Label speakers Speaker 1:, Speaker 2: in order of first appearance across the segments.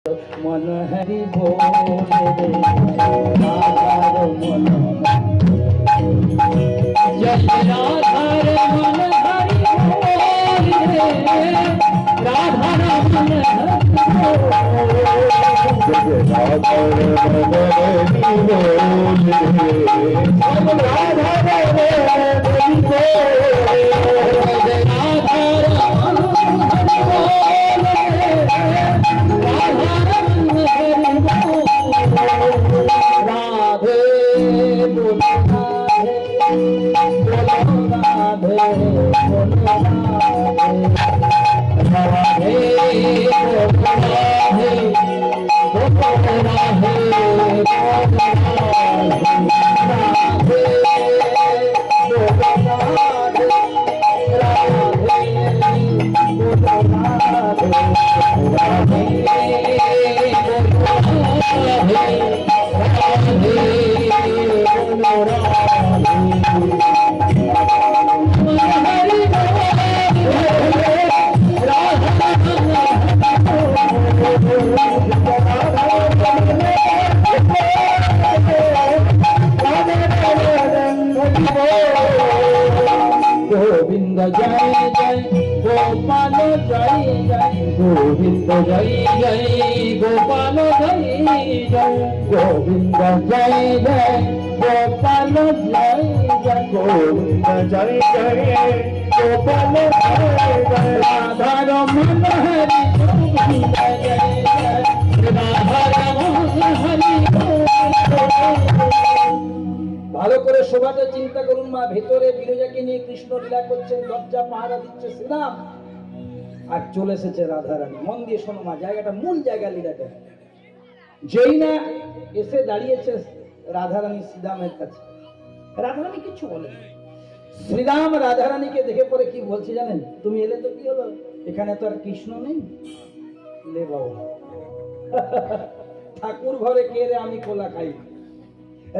Speaker 1: मन हरि बोल रे राधार मन जय राधार मन हरि बोल रे राधार मन हरि बोल राधार मन हरि बोल रे राधार मन हरि गोविंद जय जय गोपाल जय जय गोविंद जय जय गोपाल जय जय गोविंद जय जय गोपाल जय जय गोविंद जय जय गोपाल जय जय राधा मन हरि गोविंद जय जय राधा मन हरि ভালো করে সবাতে চিন্তা করুন মা ভেতরে বিরজাকে নিয়ে কৃষ্ণ লীলা করছেন দরজা পাহারা দিচ্ছে শ্রীরাম আর চলে এসেছে রাধা রানী মন দিয়ে শোনো মা জায়গাটা মূল জায়গা লীলাটা যেই না এসে দাঁড়িয়েছে রাধা রানী শ্রীরামের কাছে রাধা রানী কিছু বলে শ্রীরাম রাধা রানীকে দেখে পরে কি বলছে জানেন তুমি এলে তো কি হলো এখানে তো আর কৃষ্ণ নেই লে বাবা ঠাকুর ঘরে কে রে আমি কোলা খাই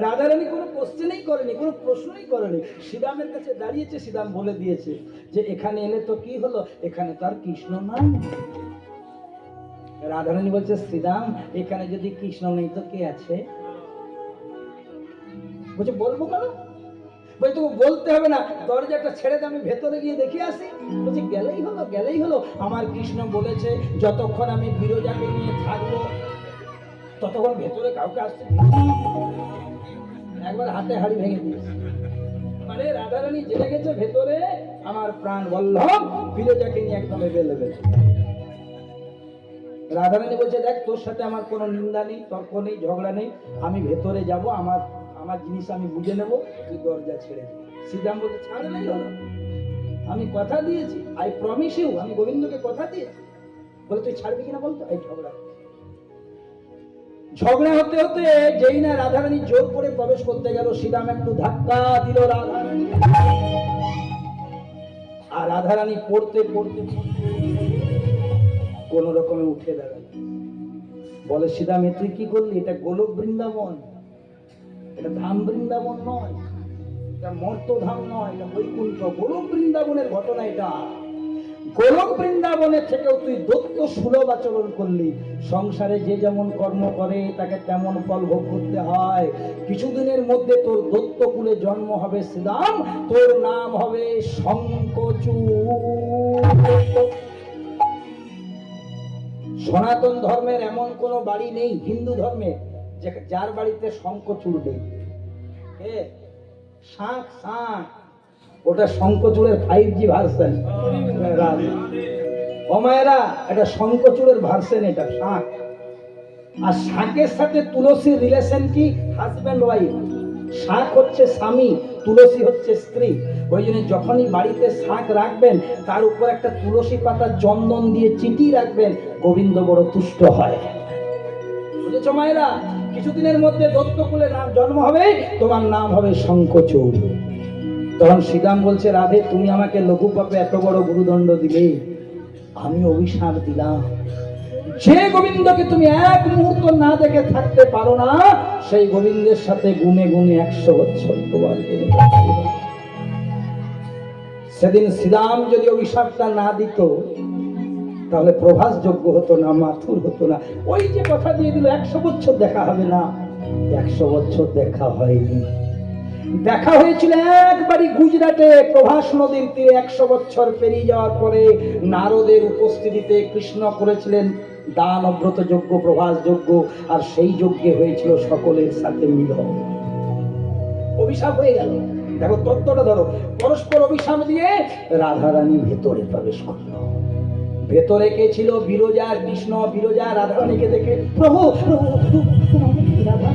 Speaker 1: রাধা রানী কোনো কোশ্চেনই করেনি কোনো প্রশ্নই করেনি শ্রীরামের কাছে দাঁড়িয়েছে শ্রীরাম বলে দিয়েছে যে এখানে এলে তো কি হলো এখানে তো আর কৃষ্ণ নাই রাধা রানী বলছে শ্রীরাম এখানে যদি কৃষ্ণ নেই তো কে আছে বলছে বলবো কেন বলছে তো বলতে হবে না দরজাটা ছেড়ে দে আমি ভেতরে গিয়ে দেখে আসি বলছে গেলেই হলো আমার কৃষ্ণ বলেছে যতক্ষণ আমি বিরজাকে নিয়ে থাকবো ততক্ষণ ভেতরে কাউকে আসতে একবার হাতে হাড়ি ভেঙে দিয়েছে মানে রাধারানী জেনে গেছে ভেতরে আমার প্রাণ বল্লভ বিরজাকে নিয়ে একদম এভেলেবেল রাধারানী বলছে দেখ তোর সাথে আমার কোনো নিন্দা নেই তর্ক নেই ঝগড়া নেই আমি ভেতরে যাব আমার জিনিস আমি বুঝে নেব তুই দরজা ছেড়ে দে শ্রীরাম বলছে ছাড় নাই হলো আমি কথা দিয়েছি আই প্রমিস ইউ আমি গোবিন্দকে কথা দিয়েছি বলে তুই ছাড়বি কিনা বলতো এই ঝগড়া হতে হতে যেই না রাধারানী জোর করে প্রবেশ করতে গেল শ্রীরাম একটু ধাক্কা দিল রাধারানী আর রাধারানী পড়তে কোন রকমে উঠে দাঁড়াল বলে শ্রীরাম তুই কি করলি এটা গোলক বৃন্দাবন এটা ধাম বৃন্দাবন নয় এটা মর্তধাম নয় এটা বৈকুণ্ঠ গোলক বৃন্দাবনের ঘটনা এটা গোলক বৃন্দাবনের থেকেও তুই দত্ত সুলভ আচরণ করলি সংসারে যে যেমন কর্ম করে তাকে তেমন ফল ভোগ করতে হয় কিছুদিনের মধ্যে তোর দত্ত কুলে জন্ম হবে শ্রীরাম তোর নাম হবে শঙ্খচূড় সনাতন ধর্মের এমন কোন বাড়ি নেই হিন্দু ধর্মে যার বাড়িতে শঙ্খচূড় নেই শাঁখ শাঁখ ওটা শঙ্খচূড়ের 5G ভার্সন অমায়েরা এটা শঙ্খচূড়ের ভার্সন এটা শাঁখ আর শাঁখের সাথে তুলসীর রিলেশন কি হাজব্যান্ড ওয়াইফ শাঁখ হচ্ছে স্বামী তুলসী হচ্ছে স্ত্রী ওই জন্য যখনই বাড়িতে শাঁখ রাখবেন তার উপর একটা তুলসী পাতা চন্দন দিয়ে চিঠি রাখবেন গোবিন্দ বড় তুষ্ট হয় বুঝেছো মায়েরা কিছুদিনের মধ্যে দত্তকুলে নাম জন্ম হবে তোমার নাম হবে শঙ্খচূড় তখন শ্রীরাম বলছে রাধে তুমি আমাকে লঘু পাপে এত বড় গুরুদণ্ড দিলে আমি অভিশাপ দিলাম যে গোবিন্দকে তুমি এক মুহূর্ত না দেখে থাকতে পারো না সেই গোবিন্দের সাথে গুনে গুনে 100 বছর তোমার সেদিন শ্রীরাম যদি অভিশাপটা না দিত তাহলে প্রভাস যোগ্য হতো না, মাথুর হতো না। ওই যে কথা দিয়ে দিল 100 বছর দেখা হবে না, 100 বছর দেখা হয়নি। দেখা হয়েছিল একবারই গুজরাটে প্রভাস নদীর তীরে। 100 বছর পেরিয়ে যাওয়ার পরে নারদের উপস্থিতিতে কৃষ্ণ করেছিলেন দান অব্রত যজ্ঞ, প্রভাস যজ্ঞ, আর সেই যজ্ঞে হয়েছিল সকলের সাথে মিলন। অভিশাপ হয়ে গেল। দেখো তত্ত্বটা ধরো, পরস্পর অভিশাপ দিয়ে রাধারানী ভেতরে প্রবেশ করলো। ভেতরে কে ছিল? বিরজা। কৃষ্ণ বিরজা রাধারানীকে দেখে, প্রভু প্রভু, রাধা।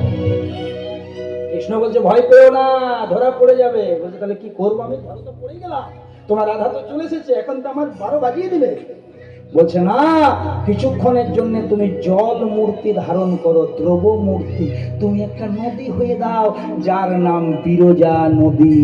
Speaker 1: কৃষ্ণ বলছে ভয় পেও না, ধরা পড়ে যাবে। বলছে তাহলে কি করবো আমি? ধরা তো পড়ে গেলাম, তোমার রাধা তো চলে এসেছে, এখন তো আমার 12 বাজিয়ে দিবে। বলছে না, কিছুক্ষণের জন্য তুমি জল মূর্তি ধারণ করো, দ্রব মূর্তি। তুমি একটা নদী হয়ে দাও, যার নাম বিরজা নদী।